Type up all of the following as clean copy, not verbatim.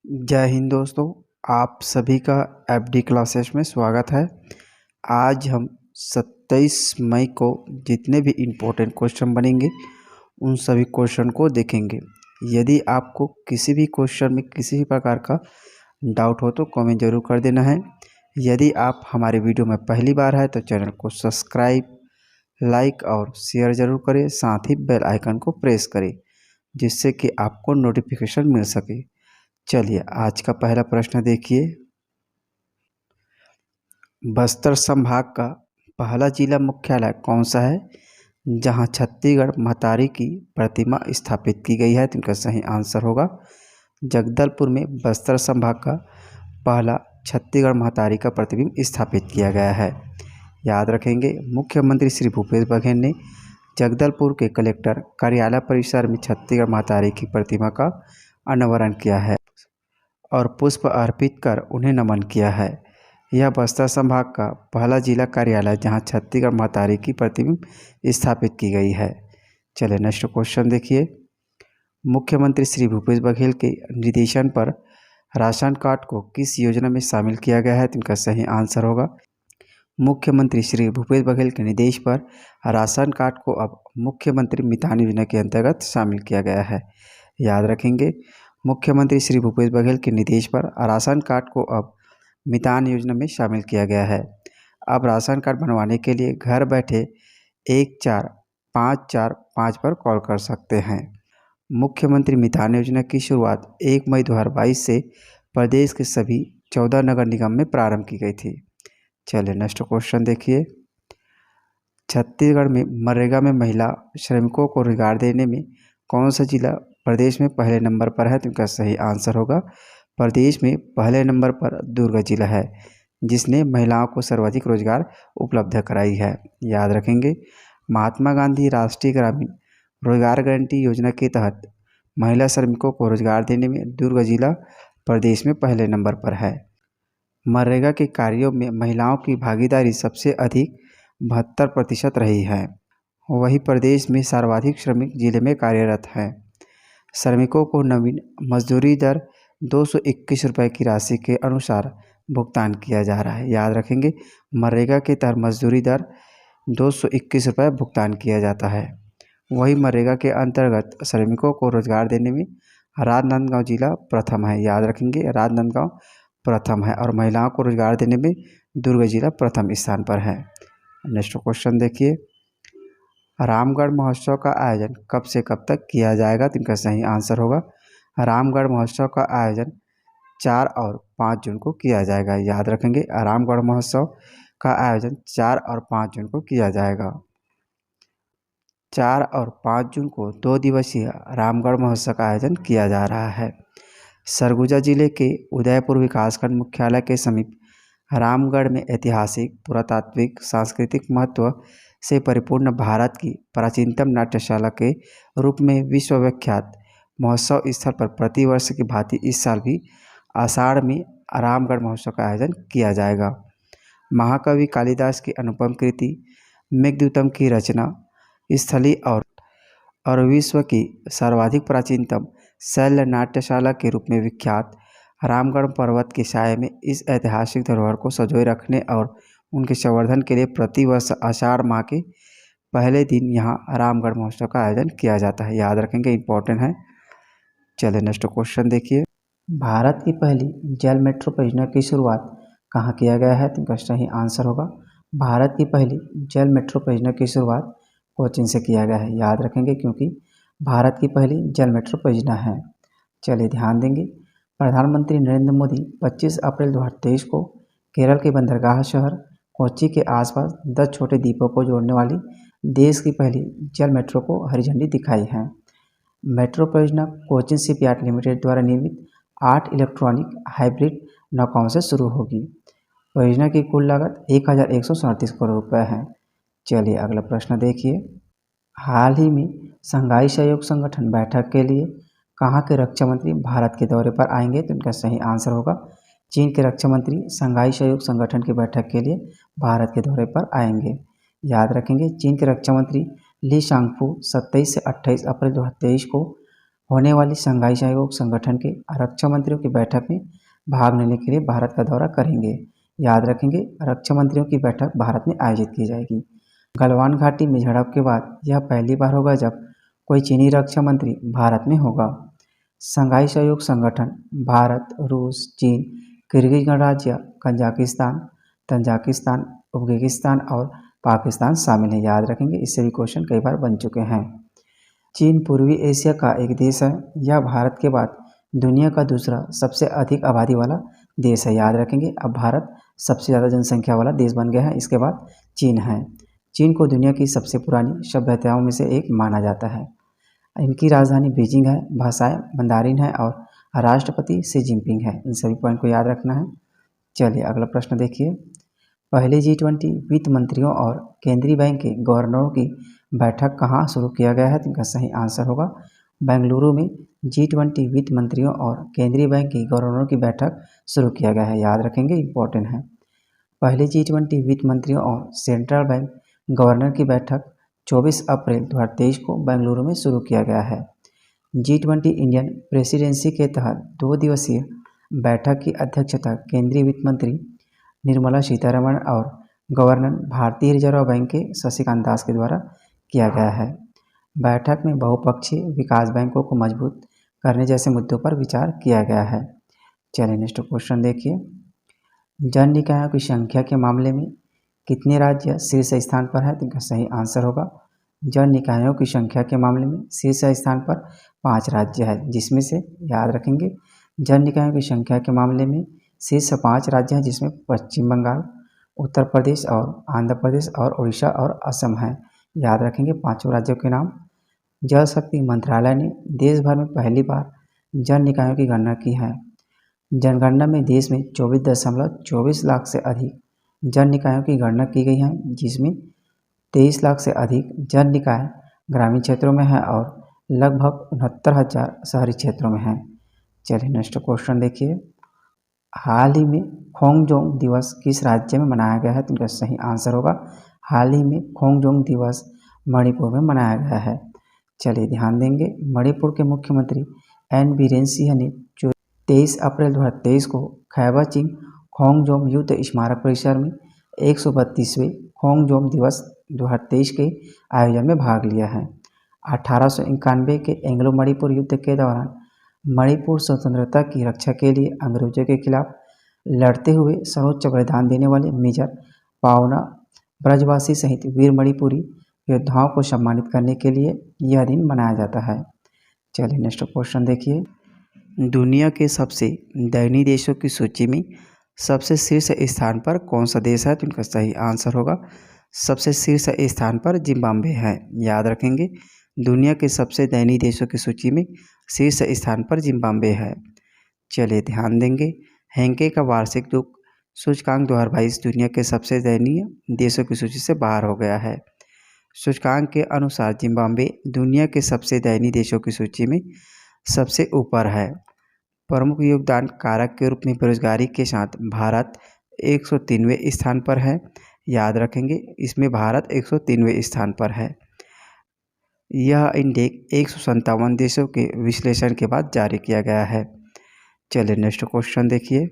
जय हिंद दोस्तों। आप सभी का एफडी क्लासेस में स्वागत है। आज हम 27 मई को जितने भी इम्पोर्टेंट क्वेश्चन बनेंगे उन सभी क्वेश्चन को देखेंगे। यदि आपको किसी भी क्वेश्चन में किसी भी प्रकार का डाउट हो तो कमेंट जरूर कर देना है। यदि आप हमारे वीडियो में पहली बार है तो चैनल को सब्सक्राइब, लाइक और शेयर जरूर करें। साथ ही बेल आइकन को प्रेस करें जिससे कि आपको नोटिफिकेशन मिल सके। चलिए आज का पहला प्रश्न देखिए। बस्तर संभाग का पहला जिला मुख्यालय कौन सा है जहां छत्तीसगढ़ महतारी की प्रतिमा स्थापित की गई है? तो इनका सही आंसर होगा जगदलपुर में बस्तर संभाग का पहला छत्तीसगढ़ महतारी का प्रतिबिंब स्थापित किया गया है। याद रखेंगे, मुख्यमंत्री श्री भूपेश बघेल ने जगदलपुर के कलेक्टर कार्यालय परिसर में छत्तीसगढ़ महतारी की प्रतिमा का अनावरण किया है और पुष्प अर्पित कर उन्हें नमन किया है। यह बस्तर संभाग का पहला जिला कार्यालय जहां छत्तीसगढ़ महतारी की प्रतिबिंब स्थापित की गई है। चलिए नेक्स्ट क्वेश्चन देखिए। मुख्यमंत्री श्री भूपेश बघेल के निर्देशन पर राशन कार्ड को किस योजना में शामिल किया गया है? तो इनका सही आंसर होगा मुख्यमंत्री श्री भूपेश बघेल के निर्देश पर राशन कार्ड को अब मुख्यमंत्री मितान योजना के अंतर्गत शामिल किया गया है। याद रखेंगे, मुख्यमंत्री श्री भूपेश बघेल के निर्देश पर राशन कार्ड को अब मितान योजना में शामिल किया गया है। अब राशन कार्ड बनवाने के लिए घर बैठे 14545 पर कॉल कर सकते हैं। मुख्यमंत्री मितान योजना की शुरुआत 1 मई 2022 से प्रदेश के सभी 14 नगर निगम में प्रारंभ की गई थी। चलिए नेक्स्ट क्वेश्चन देखिए। छत्तीसगढ़ में मनरेगा में महिला श्रमिकों को रोजगार देने में कौन सा जिला प्रदेश में पहले नंबर पर है? तो इनका सही आंसर होगा प्रदेश में पहले नंबर पर दुर्ग जिला है जिसने महिलाओं को सर्वाधिक रोजगार उपलब्ध कराई है। याद रखेंगे, महात्मा गांधी राष्ट्रीय ग्रामीण रोजगार गारंटी योजना के तहत महिला श्रमिकों को रोजगार देने में दुर्ग जिला प्रदेश में पहले नंबर पर है। मनरेगा के कार्यों में महिलाओं की भागीदारी सबसे अधिक 72% रही है। वही प्रदेश में सर्वाधिक श्रमिक जिले में कार्यरत हैं। श्रमिकों को नवीन मजदूरी दर 221 रुपये की राशि के अनुसार भुगतान किया जा रहा है। याद रखेंगे, मनरेगा के तहत मजदूरी दर 221 रुपये भुगतान किया जाता है। वही मनरेगा के अंतर्गत श्रमिकों को रोजगार देने में राजनांदगांव जिला प्रथम है। याद रखेंगे, राजनांदगांव प्रथम है और महिलाओं को रोजगार देने में दुर्ग जिला प्रथम स्थान पर है। नेक्स्ट क्वेश्चन देखिए। रामगढ़ महोत्सव का आयोजन कब से कब तक किया जाएगा? तो इनका सही आंसर होगा रामगढ़ महोत्सव का आयोजन 4 और 5 जून को किया जाएगा। याद रखेंगे, रामगढ़ महोत्सव का आयोजन 4 और 5 जून को किया जाएगा। 4 और 5 जून को 2 दिवसीय रामगढ़ महोत्सव का आयोजन किया जा रहा है। सरगुजा जिले के उदयपुर विकासखंड मुख्यालय के समीप रामगढ़ में ऐतिहासिक, पुरातात्विक, सांस्कृतिक महत्व से परिपूर्ण भारत की प्राचीनतम नाट्यशाला के रूप में विश्वविख्यात महोत्सव स्थल पर प्रतिवर्ष की भांति इस साल भी आषाढ़ में रामगढ़ महोत्सव का आयोजन किया जाएगा। महाकवि कालिदास की अनुपम कृति मेघदूतम की रचना स्थली और विश्व की सर्वाधिक प्राचीनतम शैल नाट्यशाला के रूप में विख्यात रामगढ़ पर्वत के साये में इस ऐतिहासिक धरोहर को संजोए रखने और उनके संवर्धन के लिए प्रतिवर्ष आषाढ़ माह के पहले दिन यहाँ रामगढ़ महोत्सव का आयोजन किया जाता है। याद रखेंगे, इंपॉर्टेंट है। चलिए नेक्स्ट क्वेश्चन देखिए। भारत की पहली जल मेट्रो परियोजना की शुरुआत कहाँ किया गया है? तो इनका सही आंसर होगा भारत की पहली जल मेट्रो परियोजना की शुरुआत कोचीन से किया गया है। याद रखेंगे क्योंकि भारत की पहली जल मेट्रो परियोजना है। चलिए ध्यान देंगे, प्रधानमंत्री नरेंद्र मोदी 25 अप्रैल 2023 को केरल के बंदरगाह शहर कोच्चि के आसपास 10 छोटे द्वीपों को जोड़ने वाली देश की पहली जल मेट्रो को हरी झंडी दिखाई है। मेट्रो परियोजना कोचीन शिपयार्ड लिमिटेड द्वारा निर्मित 8 इलेक्ट्रॉनिक हाइब्रिड नौकाओं से शुरू होगी। परियोजना की कुल लागत 1137 करोड़ रुपये है। चलिए अगला प्रश्न देखिए। हाल ही में शंघाई सहयोग संगठन बैठक के लिए कहाँ के रक्षा मंत्री भारत के दौरे पर आएंगे? तो इनका सही आंसर होगा चीन के रक्षा मंत्री शंघाई सहयोग संगठन की बैठक के लिए भारत के दौरे पर आएंगे। याद रखेंगे, चीन के रक्षा मंत्री ली शांगफू 27 से 28 अप्रैल 2023 को होने वाली शंघाई सहयोग संगठन के रक्षा मंत्रियों की बैठक में भाग लेने के लिए भारत का दौरा करेंगे। याद रखेंगे, रक्षा मंत्रियों की बैठक भारत में आयोजित की जाएगी। गलवान घाटी में झड़प के बाद यह पहली बार होगा जब कोई चीनी रक्षा मंत्री भारत में होगा। शंघाई सहयोग संगठन भारत, रूस, चीन, किर्गिज गणराज्य, कजाकिस्तान, तंजाकिस्तान, उज्बेकिस्तान और पाकिस्तान शामिल है। याद रखेंगे, इससे भी क्वेश्चन कई बार बन चुके हैं। चीन पूर्वी एशिया का एक देश है। यह भारत के बाद दुनिया का दूसरा सबसे अधिक आबादी वाला देश है। याद रखेंगे, अब भारत सबसे ज़्यादा जनसंख्या वाला देश बन गया है, इसके बाद चीन है। चीन को दुनिया की सबसे पुरानी सभ्यताओं में से एक माना जाता है। इनकी राजधानी बीजिंग है, भाषाएं मंदारिन है और राष्ट्रपति शी जिनपिंग है। इन सभी पॉइंट को याद रखना है। चलिए अगला प्रश्न देखिए। पहले G20 वित्त मंत्रियों और केंद्रीय बैंक के गवर्नरों की बैठक कहाँ शुरू किया गया है? तो इनका सही आंसर होगा बेंगलुरु में G20 वित्त मंत्रियों और केंद्रीय बैंक के गवर्नरों की बैठक शुरू किया गया है। याद रखेंगे, इंपॉर्टेंट है। पहले G20 वित्त मंत्रियों और सेंट्रल बैंक गवर्नर की बैठक 24 अप्रैल 2023 को बेंगलुरु में शुरू किया गया है। G20 इंडियन प्रेसिडेंसी के तहत 2 दिवसीय बैठक की अध्यक्षता केंद्रीय वित्त मंत्री निर्मला सीतारमण और गवर्नर भारतीय रिजर्व बैंक के शशिकांत दास के द्वारा किया गया है। बैठक में बहुपक्षीय विकास बैंकों को मजबूत करने जैसे मुद्दों पर विचार किया गया है। चलिए नेक्स्ट क्वेश्चन देखिए। जन निकायों की संख्या के मामले में कितने राज्य शीर्ष स्थान पर है? तो इनका सही आंसर होगा जन निकायों की संख्या के मामले में शीर्ष स्थान पर 5 राज्य है, जिसमें से याद रखेंगे जन निकायों की संख्या के मामले में शीर्ष 5 राज्य हैं, जिसमें पश्चिम बंगाल, उत्तर प्रदेश और आंध्र प्रदेश और उड़ीसा और असम है। याद रखेंगे पांचों राज्यों के नाम। जल शक्ति मंत्रालय ने देश भर में पहली बार जन निकायों की गणना की है। जनगणना में देश में 24.24 लाख से अधिक जन निकायों की गणना की गई है, जिसमें 23 लाख से अधिक जन निकाय ग्रामीण क्षेत्रों में है और लगभग 69,000 शहरी क्षेत्रों में है। चलिए नेक्स्ट क्वेश्चन देखिए। हाल ही में खोंगजोंग दिवस किस राज्य में मनाया गया है? तो इनका सही आंसर होगा हाल ही में खोंगजोंग दिवस मणिपुर में मनाया गया है। चलिए ध्यान देंगे, मणिपुर के मुख्यमंत्री एन बीरेन सिंह ने 23 अप्रैल 2023 को खैबर चिंग खोंगजोम युद्ध स्मारक परिसर में 132वें खोंगजोम दिवस 2023 के आयोजन में भाग लिया है। 1891 के एंग्लो मणिपुर युद्ध के दौरान मणिपुर स्वतंत्रता की रक्षा के लिए अंग्रेजों के खिलाफ लड़ते हुए सर्वोच्च बलिदान देने वाले मेजर पावना ब्रजवासी सहित वीर मणिपुरी योद्धाओं को सम्मानित करने के लिए यह दिन मनाया जाता है। चलिए नेक्स्ट क्वेश्चन देखिए। दुनिया के सबसे धनी देशों की सूची में सबसे शीर्ष स्थान पर कौन सा देश है? तो इनका सही आंसर होगा सबसे शीर्ष स्थान पर जिम्बाब्वे है। याद रखेंगे, दुनिया के सबसे धनी देशों की सूची में शीर्ष स्थान पर जिम्बाब्वे है। चलिए ध्यान देंगे, हैंके का वार्षिक दुख सूचकांक 2022 दुनिया के सबसे दयनीय देशों की सूची से बाहर हो गया है। सूचकांक के अनुसार जिम्बाब्वे दुनिया के सबसे दयनीय देशों की सूची में सबसे ऊपर है। प्रमुख योगदान कारक के रूप में बेरोजगारी के साथ भारत 103वें स्थान पर है। याद रखेंगे, इसमें भारत 103वें स्थान पर है। यह इंडेक्स 157 देशों के विश्लेषण के बाद जारी किया गया है। चलिए नेक्स्ट क्वेश्चन देखिए।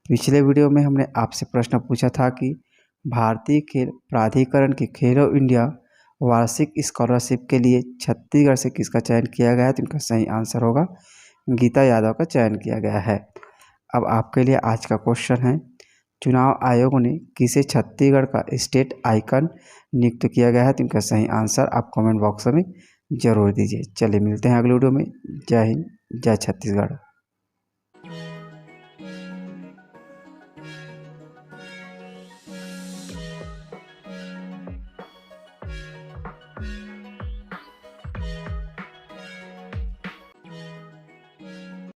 पिछले वीडियो में हमने आपसे प्रश्न पूछा था कि भारतीय खेल प्राधिकरण की खेलो इंडिया वार्षिक स्कॉलरशिप के लिए छत्तीसगढ़ से किसका चयन किया गया है? तो इनका सही आंसर होगा गीता यादव का चयन किया गया है। अब आपके लिए आज का क्वेश्चन है, चुनाव आयोग ने किसे छत्तीसगढ़ का स्टेट आइकन नियुक्त किया गया है? तो इनका सही आंसर आप कमेंट बॉक्स में जरूर दीजिए। चलिए मिलते हैं अगले वीडियो में। जय हिंद, जय छत्तीसगढ़।